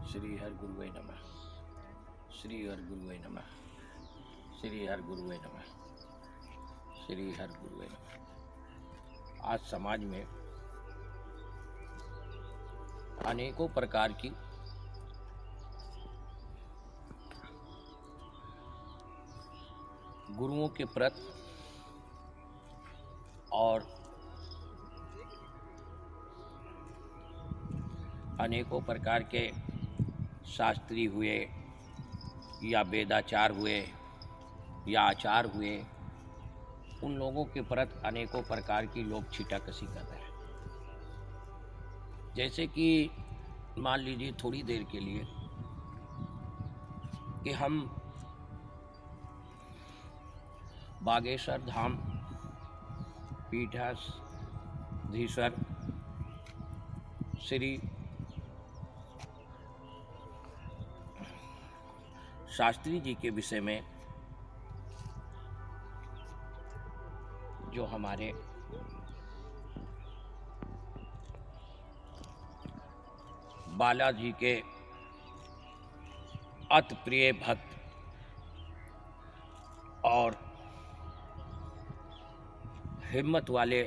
श्री हर गुरुवे नमः। श्री हर गुरुवे नमः। श्री हर गुरुवे नमः। श्री हर गुरुवे नमः। आज समाज में अनेकों प्रकार की गुरुओं के प्रति और अनेकों प्रकार के शास्त्री हुए या वेदाचार हुए या आचार हुए, उन लोगों के प्रति अनेकों प्रकार की लोग छीटाकशी कर रहे हैं। जैसे कि मान लीजिए थोड़ी देर के लिए कि हम बागेश्वर धाम पीठाधीश्वर श्री शास्त्री जी के विषय में, जो हमारे बालाजी के अति प्रिय भक्त और हिम्मत वाले,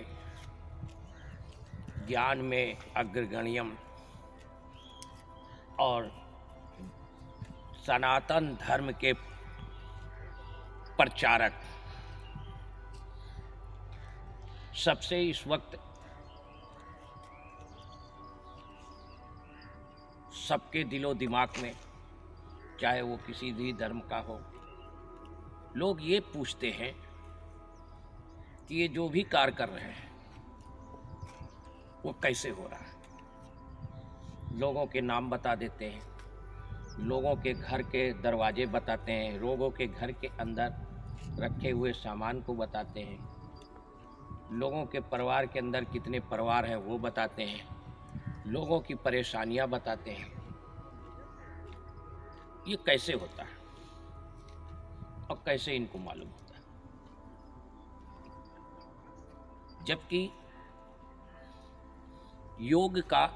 ज्ञान में अग्रगण्यम और सनातन धर्म के प्रचारक, सबसे इस वक्त सबके दिलो दिमाग में, चाहे वो किसी भी धर्म का हो, लोग ये पूछते हैं कि ये जो भी कार्य कर रहे हैं वो कैसे हो रहा है। लोगों के नाम बता देते हैं, लोगों के घर के दरवाजे बताते हैं, लोगों के घर के अंदर रखे हुए सामान को बताते हैं, लोगों के परिवार के अंदर कितने परिवार हैं वो बताते हैं, लोगों की परेशानियां बताते हैं। ये कैसे होता है और कैसे इनको मालूम होता है? जबकि योग का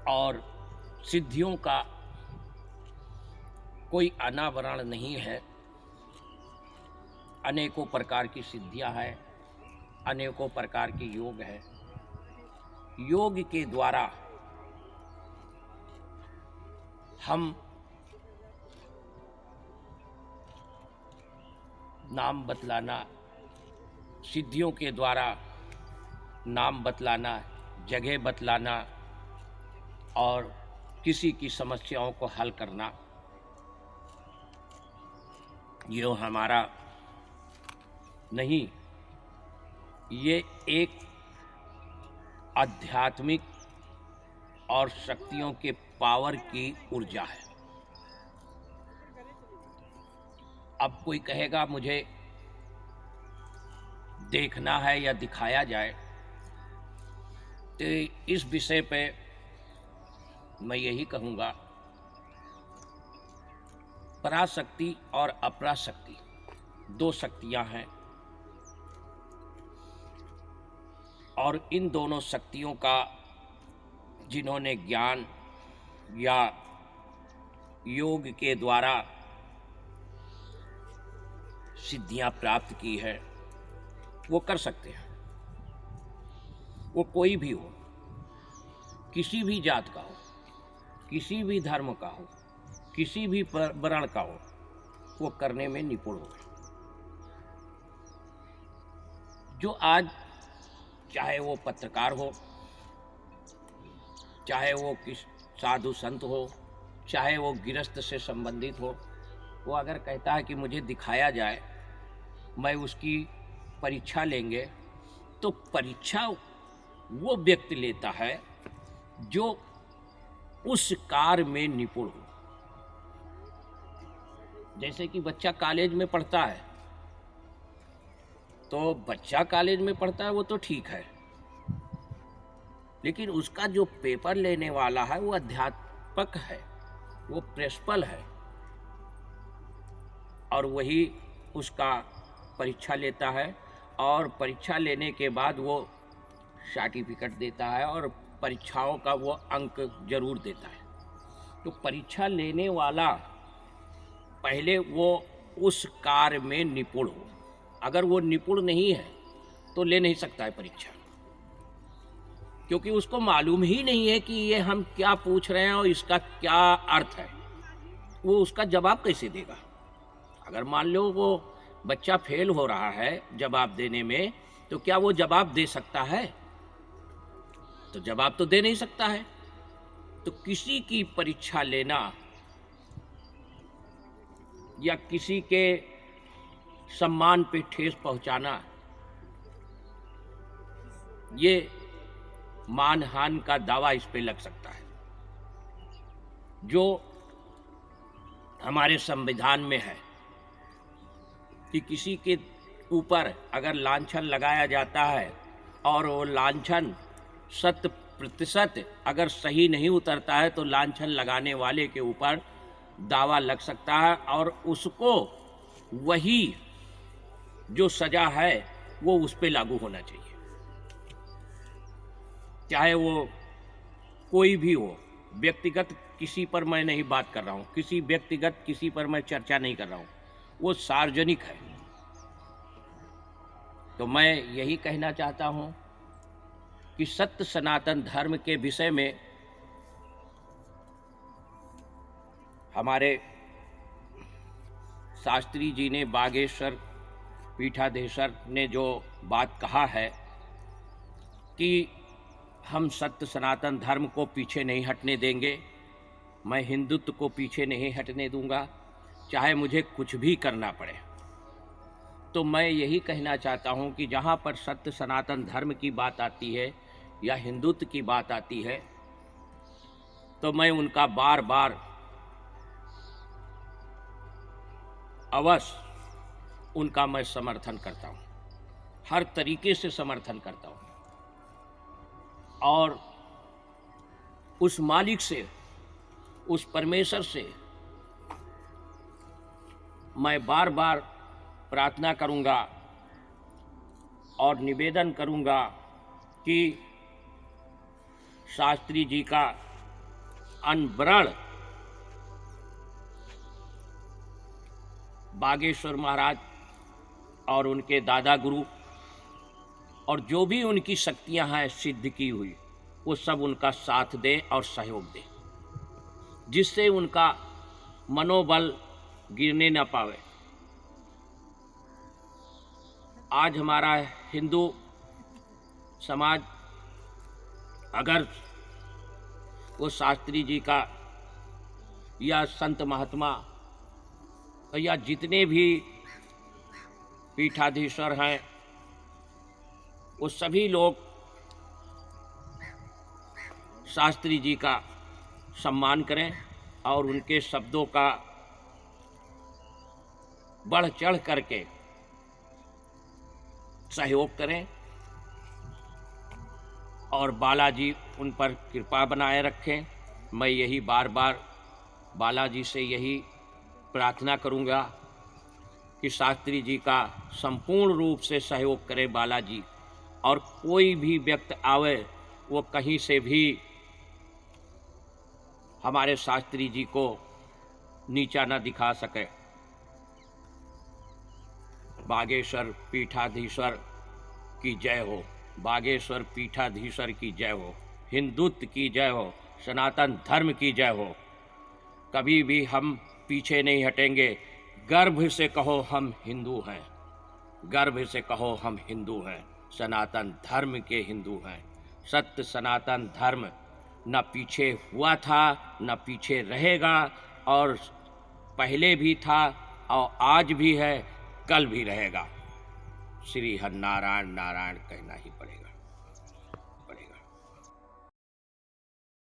और सिद्धियों का कोई अनावरण नहीं है। अनेकों प्रकार की सिद्धियां हैं, अनेकों प्रकार के योग है। योग के द्वारा हम नाम बतलाना, सिद्धियों के द्वारा नाम बतलाना, जगह बतलाना और किसी की समस्याओं को हल करना, ये हमारा नहीं, ये एक आध्यात्मिक और शक्तियों के पावर की ऊर्जा है। अब कोई कहेगा मुझे देखना है या दिखाया जाए, तो इस विषय पे मैं यही कहूँगा, पराशक्ति और अपराशक्ति दो शक्तियाँ हैं, और इन दोनों शक्तियों का जिन्होंने ज्ञान या योग के द्वारा सिद्धियां प्राप्त की है, वो कर सकते हैं। वो कोई भी हो, किसी भी जात का हो, किसी भी धर्म का हो, किसी भी वर्ण का हो, वो करने में निपुण हो। जो आज चाहे वो पत्रकार हो, चाहे वो किस साधु संत हो, चाहे वो गृहस्थ से संबंधित हो, वो अगर कहता है कि मुझे दिखाया जाए, मैं उसकी परीक्षा लेंगे, तो परीक्षा वो व्यक्ति लेता है जो उस कार्य में निपुण हो। जैसे कि बच्चा कॉलेज में पढ़ता है, तो बच्चा कॉलेज में पढ़ता है वो तो ठीक है, लेकिन उसका जो पेपर लेने वाला है वो अध्यापक है, वो प्रिंसिपल है, और वही उसका परीक्षा लेता है, और परीक्षा लेने के बाद वो सर्टिफिकेट देता है और परीक्षाओं का वो अंक जरूर देता है। तो परीक्षा लेने वाला पहले वो उस कार्य में निपुण हो। अगर वो निपुण नहीं है तो ले नहीं सकता है परीक्षा, क्योंकि उसको मालूम ही नहीं है कि ये हम क्या पूछ रहे हैं और इसका क्या अर्थ है। वो उसका जवाब कैसे देगा? अगर मान लो वो बच्चा फेल हो रहा है जवाब देने में, तो क्या वो जवाब दे सकता है? तो जवाब तो दे नहीं सकता है। तो किसी की परीक्षा लेना या किसी के सम्मान पे ठेस पहुंचाना, ये मानहान का दावा इस पे लग सकता है। जो हमारे संविधान में है कि किसी के ऊपर अगर लांछन लगाया जाता है और वो लांछन 100% अगर सही नहीं उतरता है तो लांछन लगाने वाले के ऊपर दावा लग सकता है और उसको वही जो सजा है वो उस पे लागू होना चाहिए, चाहे वो कोई भी हो। व्यक्तिगत किसी पर मैं नहीं बात कर रहा हूँ, किसी व्यक्तिगत किसी पर मैं चर्चा नहीं कर रहा हूँ, वो सार्वजनिक है। तो मैं यही कहना चाहता हूँ कि सत्य सनातन धर्म के विषय में हमारे शास्त्री जी ने, बागेश्वर पीठाधीश्वर ने जो बात कहा है कि हम सत्य सनातन धर्म को पीछे नहीं हटने देंगे, मैं हिंदुत्व को पीछे नहीं हटने दूंगा, चाहे मुझे कुछ भी करना पड़े। तो मैं यही कहना चाहता हूं कि जहां पर सत्य सनातन धर्म की बात आती है या हिंदुत्व की बात आती है, तो मैं उनका बार बार अवश्य उनका मैं समर्थन करता हूं, हर तरीके से समर्थन करता हूं। और उस मालिक से, उस परमेश्वर से मैं बार बार प्रार्थना करूंगा और निवेदन करूंगा कि शास्त्री जी का अनवरण बागेश्वर महाराज और उनके दादा गुरु और जो भी उनकी शक्तियां हैं सिद्ध की हुई, वो सब उनका साथ दे और सहयोग दे, जिससे उनका मनोबल गिरने न पावे। आज हमारा हिंदू समाज अगर वो शास्त्री जी का या संत महात्मा या जितने भी पीठाधीश्वर हैं, वो सभी लोग शास्त्री जी का सम्मान करें और उनके शब्दों का बढ़ चढ़ करके सहयोग करें और बालाजी उन पर कृपा बनाए रखें। मैं यही बार बार बालाजी से यही प्रार्थना करूंगा कि शास्त्री जी का संपूर्ण रूप से सहयोग करें बालाजी, और कोई भी व्यक्ति आवे वो कहीं से भी हमारे शास्त्री जी को नीचा न दिखा सके। बागेश्वर पीठाधीश्वर की जय हो, बागेश्वर पीठाधीश्वर की जय हो, हिंदुत्व की जय हो, सनातन धर्म की जय हो। कभी भी हम पीछे नहीं हटेंगे। गर्व से कहो हम हिंदू हैं, गर्व से कहो हम हिंदू हैं, सनातन धर्म के हिंदू हैं। सत्य सनातन धर्म न पीछे हुआ था न पीछे रहेगा, और पहले भी था और आज भी है, कल भी रहेगा। श्री हर नारायण नारायण कहना ही पड़ेगा।